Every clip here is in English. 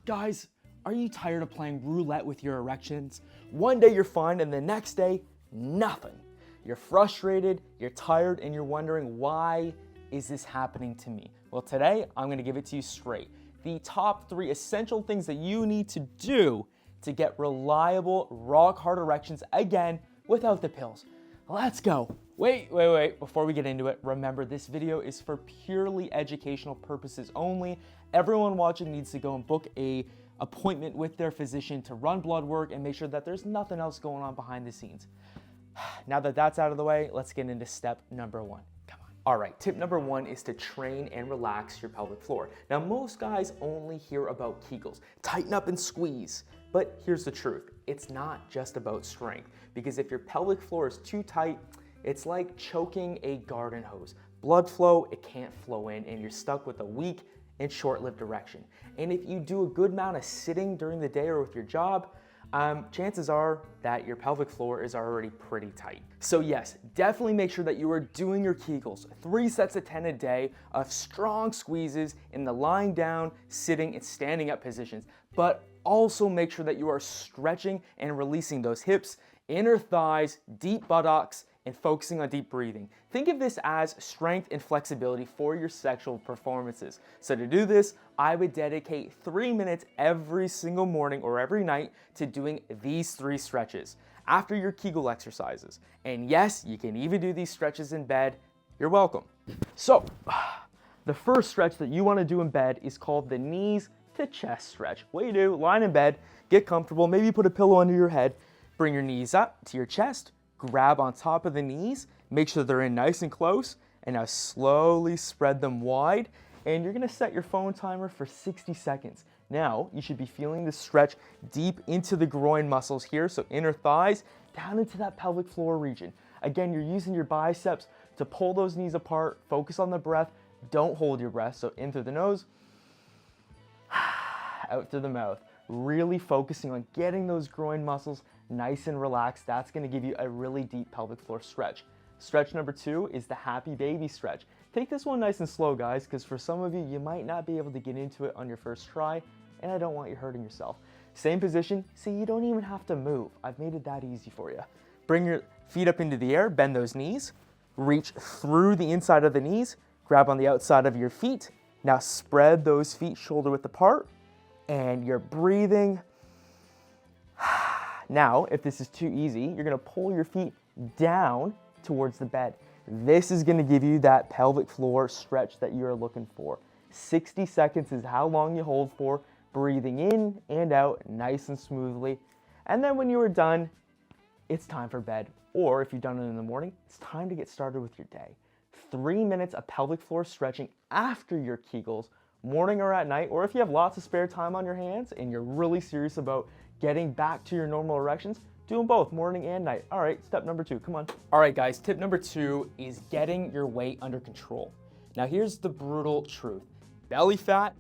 Guys, are you tired of playing roulette with your erections? One day you're fine and the next day, nothing. You're frustrated, you're tired, and you're wondering, why is this happening to me? Well, today I'm gonna give it to you straight. The top 3 essential things that you need to do to get reliable, rock hard erections again without the pills. Let's go. Wait, before we get into it, remember this video is for purely educational purposes only. Everyone watching needs to go and book a appointment with their physician to run blood work and make sure that there's nothing else going on behind the scenes. Now that that's out of the way, let's get into step number 1. Come on. All right, tip number 1 is to train and relax your pelvic floor. Now, most guys only hear about Kegels, tighten up and squeeze. But here's the truth, it's not just about strength, because if your pelvic floor is too tight, it's like choking a garden hose. Blood flow, it can't flow in, and you're stuck with a weak and short-lived erection. And if you do a good amount of sitting during the day or with your job, chances are that your pelvic floor is already pretty tight. So yes, definitely make sure that you are doing your Kegels, 3 sets of 10 a day of strong squeezes in the lying down, sitting, and standing up positions. But also make sure that you are stretching and releasing those hips, inner thighs, deep buttocks, and focusing on deep breathing. Think of this as strength and flexibility for your sexual performances. So to do this, I would dedicate 3 minutes every single morning or every night to doing these 3 stretches after your Kegel exercises. And yes, you can even do these stretches in bed. You're welcome. So the first stretch that you want to do in bed is called the knees to chest stretch. What you do, lie in bed, get comfortable, maybe put a pillow under your head, bring your knees up to your chest, grab on top of the knees, make sure they're in nice and close, and now slowly spread them wide. And you're gonna set your phone timer for 60 seconds. Now, you should be feeling this stretch deep into the groin muscles here, so inner thighs, down into that pelvic floor region. Again, you're using your biceps to pull those knees apart, focus on the breath, don't hold your breath, so in through the nose, out through the mouth. Really focusing on getting those groin muscles nice and relaxed. That's gonna give you a really deep pelvic floor stretch. Stretch number 2 is the happy baby stretch. Take this one nice and slow, guys, because for some of you, you might not be able to get into it on your first try, and I don't want you hurting yourself. Same position, so you don't even have to move. I've made it that easy for you. Bring your feet up into the air, bend those knees, reach through the inside of the knees, grab on the outside of your feet. Now spread those feet shoulder width apart, and you're breathing. Now, if this is too easy, you're gonna pull your feet down towards the bed. This is gonna give you that pelvic floor stretch that you're looking for. 60 seconds is how long you hold for, breathing in and out nice and smoothly. And then when you are done, it's time for bed. Or if you've done it in the morning, it's time to get started with your day. 3 minutes of pelvic floor stretching after your Kegels, morning or at night, or if you have lots of spare time on your hands and you're really serious about getting back to your normal erections, do them both, morning and night. All right, step number 2, come on. All right, guys, tip number 2 is getting your weight under control. Now, here's the brutal truth. Belly fat,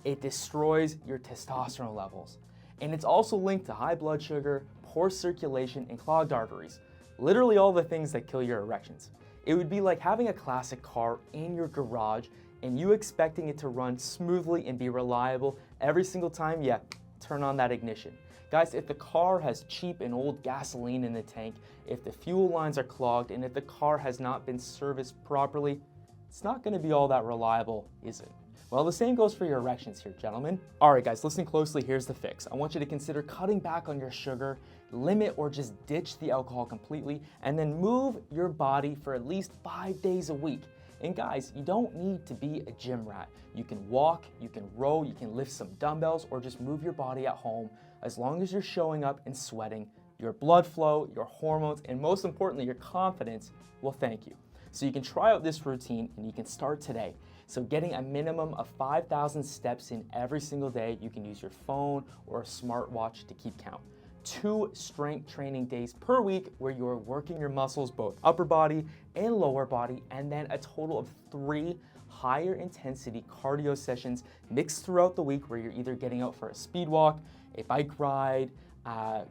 it destroys your testosterone levels. And it's also linked to high blood sugar, poor circulation, and clogged arteries. Literally all the things that kill your erections. It would be like having a classic car in your garage and you expecting it to run smoothly and be reliable every single time you turn on that ignition. Guys, if the car has cheap and old gasoline in the tank, if the fuel lines are clogged, and if the car has not been serviced properly, it's not gonna be all that reliable, is it? Well, the same goes for your erections here, gentlemen. All right, guys, listen closely, here's the fix. I want you to consider cutting back on your sugar, limit or just ditch the alcohol completely, and then move your body for at least 5 days a week. And guys, you don't need to be a gym rat. You can walk, you can row, you can lift some dumbbells, or just move your body at home. As long as you're showing up and sweating, your blood flow, your hormones, and most importantly, your confidence will thank you. So you can try out this routine and you can start today. So getting a minimum of 5,000 steps in every single day, you can use your phone or a smartwatch to keep count. 2 strength training days per week where you're working your muscles, both upper body and lower body, and then a total of 3 higher intensity cardio sessions mixed throughout the week where you're either getting out for a speed walk, a bike ride,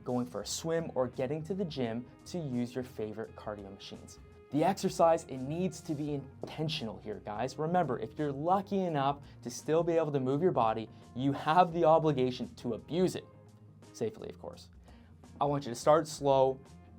going for a swim, or getting to the gym to use your favorite cardio machines. The exercise, it needs to be intentional here, guys. Remember, if you're lucky enough to still be able to move your body, you have the obligation to abuse it, safely, of course. I want you to start slow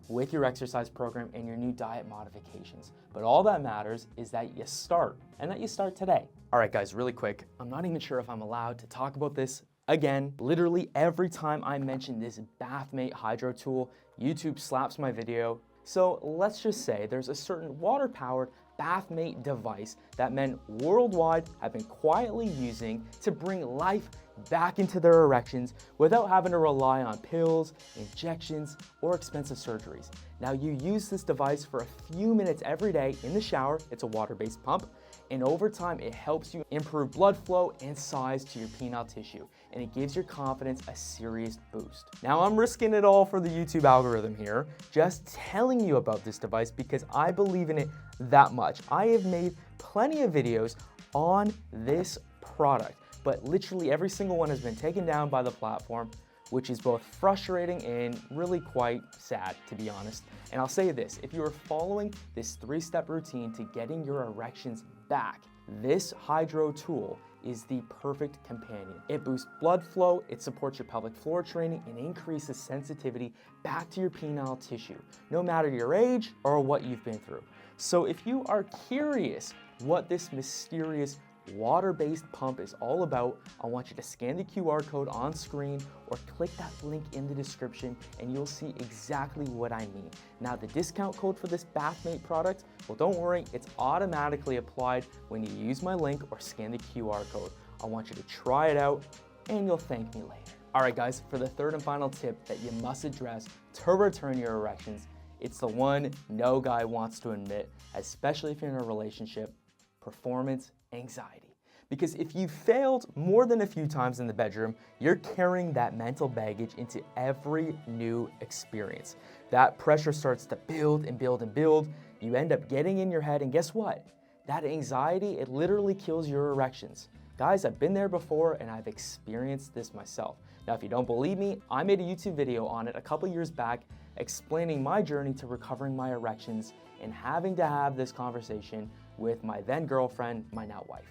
with your exercise program and your new diet modifications. But all that matters is that you start, and that you start today. All right, guys, really quick. I'm not even sure if I'm allowed to talk about this again. Literally every time I mention this Bathmate Hydro tool, YouTube slaps my video. So let's just say there's a certain water-powered Bathmate device that men worldwide have been quietly using to bring life back into their erections without having to rely on pills, injections, or expensive surgeries. Now, you use this device for a few minutes every day in the shower. It's a water-based pump, and over time it helps you improve blood flow and size to your penile tissue, and it gives your confidence a serious boost. Now, I'm risking it all for the YouTube algorithm here, just telling you about this device because I believe in it that much. I have made plenty of videos on this product, but literally every single one has been taken down by the platform, which is both frustrating and really quite sad, to be honest. And I'll say this, if you are following this 3-step routine to getting your erections back, this Hydro tool is the perfect companion. It boosts blood flow, it supports your pelvic floor training, and increases sensitivity back to your penile tissue, no matter your age or what you've been through. So if you are curious what this mysterious water-based pump is all about, I want you to scan the QR code on screen or click that link in the description and you'll see exactly what I mean. Now, the discount code for this Bathmate product, well, don't worry, it's automatically applied when you use my link or scan the QR code. I want you to try it out and you'll thank me later. All right, guys, for the third and final tip that you must address to return your erections, it's the one no guy wants to admit, especially if you're in a relationship: performance anxiety. Because if you failed more than a few times in the bedroom, you're carrying that mental baggage into every new experience. That pressure starts to build and build and build. You end up getting in your head, and guess what? That anxiety, it literally kills your erections. Guys, I've been there before and I've experienced this myself. Now, if you don't believe me, I made a YouTube video on it a couple years back explaining my journey to recovering my erections and having to have this conversation with my then girlfriend, my now wife.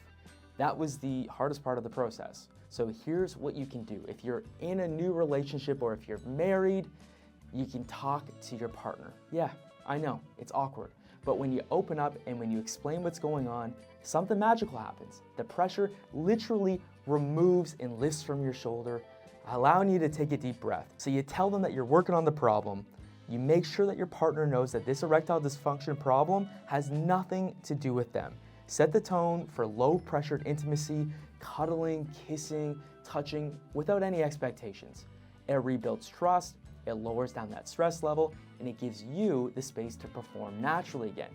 That was the hardest part of the process. So here's what you can do. If you're in a new relationship or if you're married, you can talk to your partner. Yeah, I know, it's awkward. But when you open up and when you explain what's going on, something magical happens. The pressure literally removes and lifts from your shoulder, allowing you to take a deep breath. So you tell them that you're working on the problem. You make sure that your partner knows that this erectile dysfunction problem has nothing to do with them. Set the tone for low-pressured intimacy, cuddling, kissing, touching, without any expectations. It rebuilds trust, it lowers down that stress level, and it gives you the space to perform naturally again.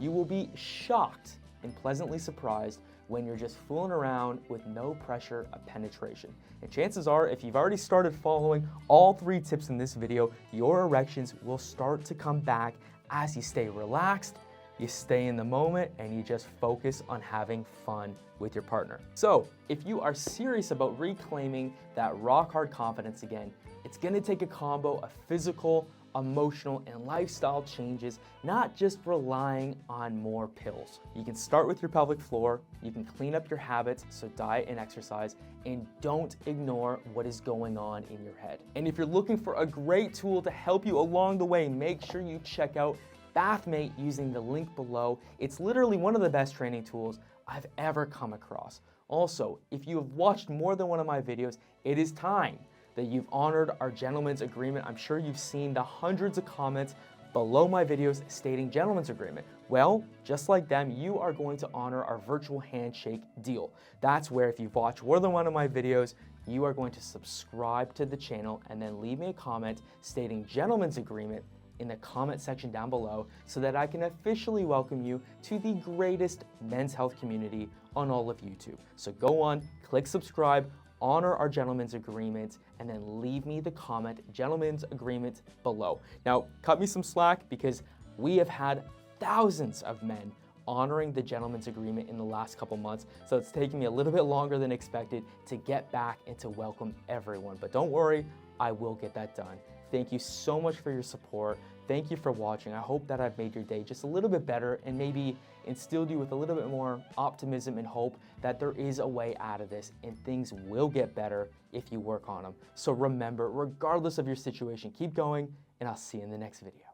You will be shocked and pleasantly surprised when you're just fooling around with no pressure of penetration. And chances are, if you've already started following all 3 tips in this video, your erections will start to come back as you stay relaxed, you stay in the moment, and you just focus on having fun with your partner. So if you are serious about reclaiming that rock hard confidence again, it's gonna take a combo of physical, emotional, and lifestyle changes, not just relying on more pills. You can start with your pelvic floor, you can clean up your habits, so diet and exercise, and don't ignore what is going on in your head. And if you're looking for a great tool to help you along the way, make sure you check out Bathmate using the link below. It's literally one of the best training tools I've ever come across. Also, if you have watched more than one of my videos, it is time that you've honored our gentleman's agreement. I'm sure you've seen the hundreds of comments below my videos stating gentleman's agreement. Well, just like them, you are going to honor our virtual handshake deal. That's where if you've watched more than one of my videos, you are going to subscribe to the channel and then leave me a comment stating gentleman's agreement in the comment section down below so that I can officially welcome you to the greatest men's health community on all of YouTube. So go on, click subscribe, honor our gentleman's agreement, and then leave me the comment, gentleman's agreement, below. Now, cut me some slack because we have had thousands of men honoring the gentleman's agreement in the last couple months. So it's taking me a little bit longer than expected to get back and to welcome everyone. But don't worry, I will get that done. Thank you so much for your support. Thank you for watching. I hope that I've made your day just a little bit better and maybe instilled you with a little bit more optimism and hope that there is a way out of this and things will get better if you work on them. So remember, regardless of your situation, keep going, and I'll see you in the next video.